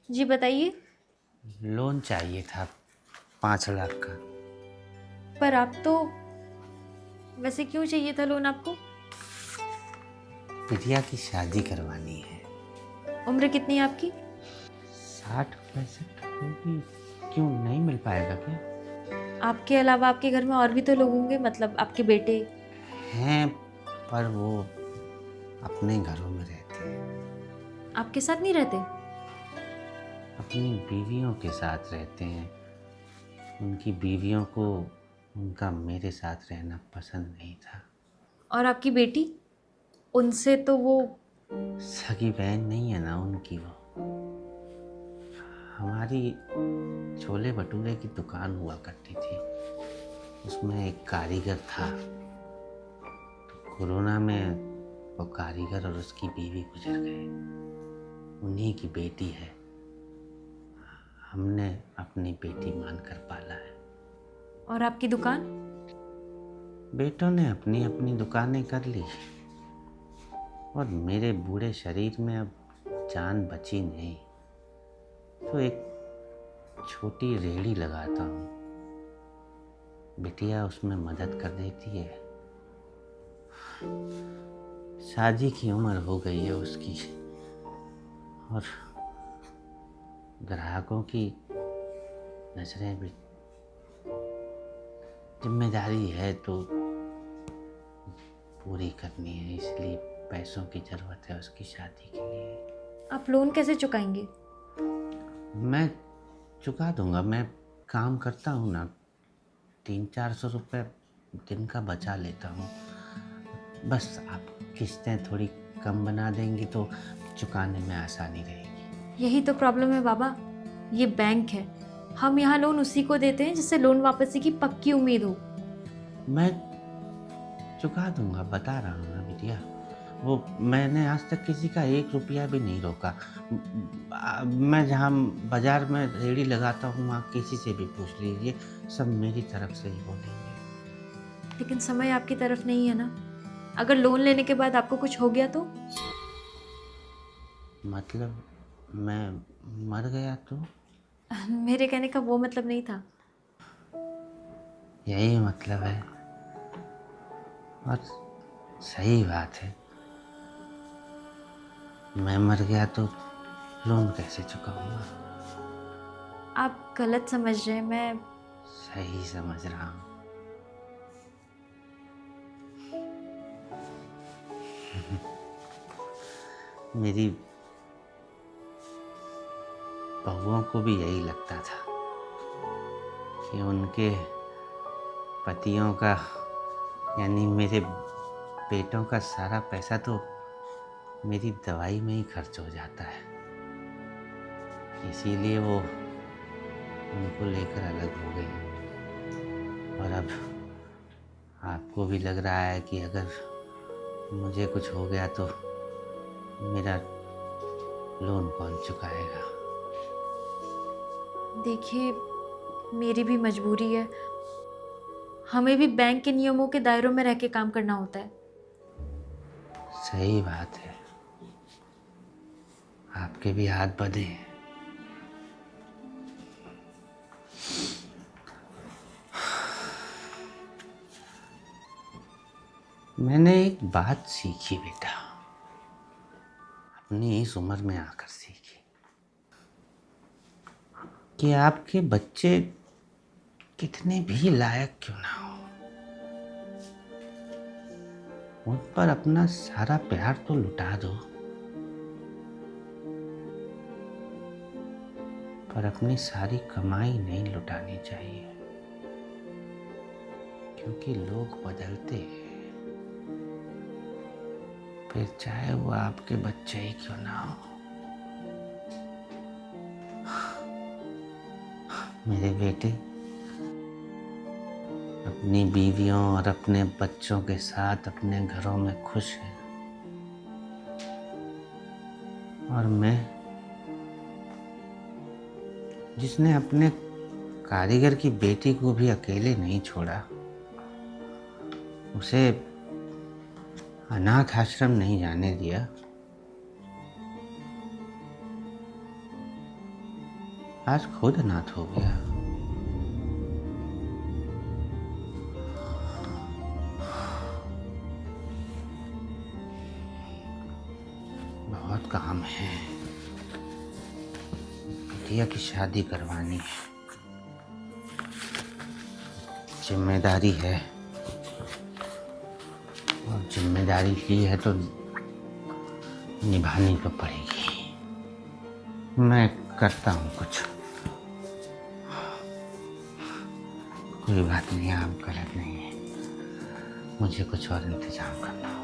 जी बताइए। लोन चाहिए था 5 लाख का। पर आप तो वैसे क्यों चाहिए था लोन आपको? बिटिया की शादी करवानी है। उम्र कितनी है आपकी? 60-65 होगी। क्यों नहीं मिल पाएगा क्या? आपके अलावा आपके घर में और भी तो लोग होंगे, मतलब आपके बेटे। हैं, पर वो अपने घरों में रहते हैं। आपके साथ नहीं रहते? अपनी बीवियों के साथ रहते हैं। उनकी बीवियों को उनका मेरे साथ रहना पसंद नहीं था। और आपकी बेटी, उनसे तो वो। सगी बहन नहीं है ना उनकी वो। हमारी छोले भटूरे की दुकान हुआ करती थी, उसमें एक कारीगर था। कोरोना में वो कारीगर और उसकी बीवी गुजर गए। उन्हीं की बेटी है। हमने अपनी बेटी मानकर पाला है। और आपकी दुकान? बेटों ने अपनी अपनी दुकानें कर ली और मेरे बूढ़े शरीर में अब जान बची नहीं, तो एक छोटी रेहड़ी लगाता हूँ। बिटिया उसमें मदद कर देती है। शादी की उम्र हो गई है उसकी, और ग्राहकों की नजरें भी। जिम्मेदारी है तो पूरी करनी है, इसलिए पैसों की जरूरत है उसकी शादी के लिए। आप लोन कैसे चुकाएंगे? मैं चुका दूंगा। मैं काम करता हूँ ना, 300-400 रुपये दिन का बचा लेता हूँ। बस आप किस्तें थोड़ी कम बना देंगी तो चुकाने में आसानी रहेगी। यही तो प्रॉब्लम है बाबा। ये बैंक है। हम यहाँ लोन उसी को देते हैं जिससे लोन वापसी की पक्की उम्मीद हो। मैं चुका दूंगा, बता रहा हूँ ना बिटिया। वो मैंने आज तक किसी का 1 रुपया भी नहीं रोका। मैं जहाँ बाजार में रेहड़ी लगाता हूँ वहाँ किसी से भी पूछ लीजिए, सब मेरी तरफ से ही बोलेंगे। लेकिन समय आपकी तरफ नहीं है ना। अगर लोन लेने के बाद आपको कुछ हो गया तो? मतलब मैं मर गया तो? मेरे कहने का वो मतलब नहीं था। यही मतलब है, और सही बात है। मैं मर गया तो लोन कैसे चुकाऊंगा? आप गलत समझ रहे हैं। मैं सही समझ रहा हूँ। मेरी बहुओं को भी यही लगता था कि उनके पतियों का, यानी मेरे बेटों का सारा पैसा तो मेरी दवाई में ही खर्च हो जाता है। इसीलिए वो उनको लेकर अलग हो गई। और अब आपको भी लग रहा है कि अगर मुझे कुछ हो गया तो मेरा लोन कौन चुकाएगा? देखिए, मेरी भी मजबूरी है। हमें भी बैंक के नियमों के दायरों में रह के काम करना होता है। सही बात है, आपके भी हाथ बंधे हैं। मैंने एक बात सीखी बेटा, अपनी इस उम्र में आकर सीखी, कि आपके बच्चे कितने भी लायक क्यों ना हो, उन पर अपना सारा प्यार तो लुटा दो, पर अपनी सारी कमाई नहीं लुटानी चाहिए। क्योंकि लोग बदलते हैं, फिर चाहे वो आपके बच्चे ही क्यों ना हो। मेरे बेटे अपनी बीवियों और अपने बच्चों के साथ अपने घरों में खुश हैं, और मैं, जिसने अपने कारीगर की बेटी को भी अकेले नहीं छोड़ा, उसे अनाथ आश्रम नहीं जाने दिया, आज खुद अनाथ हो गया। बहुत काम है, बिटिया की शादी करवानी है, जिम्मेदारी है, और जिम्मेदारी ली है तो निभानी तो पड़ेगी। मैं करता हूँ कुछ। कोई बात नहीं, आप गलत नहीं है, मुझे कुछ और इंतजाम करना होगा।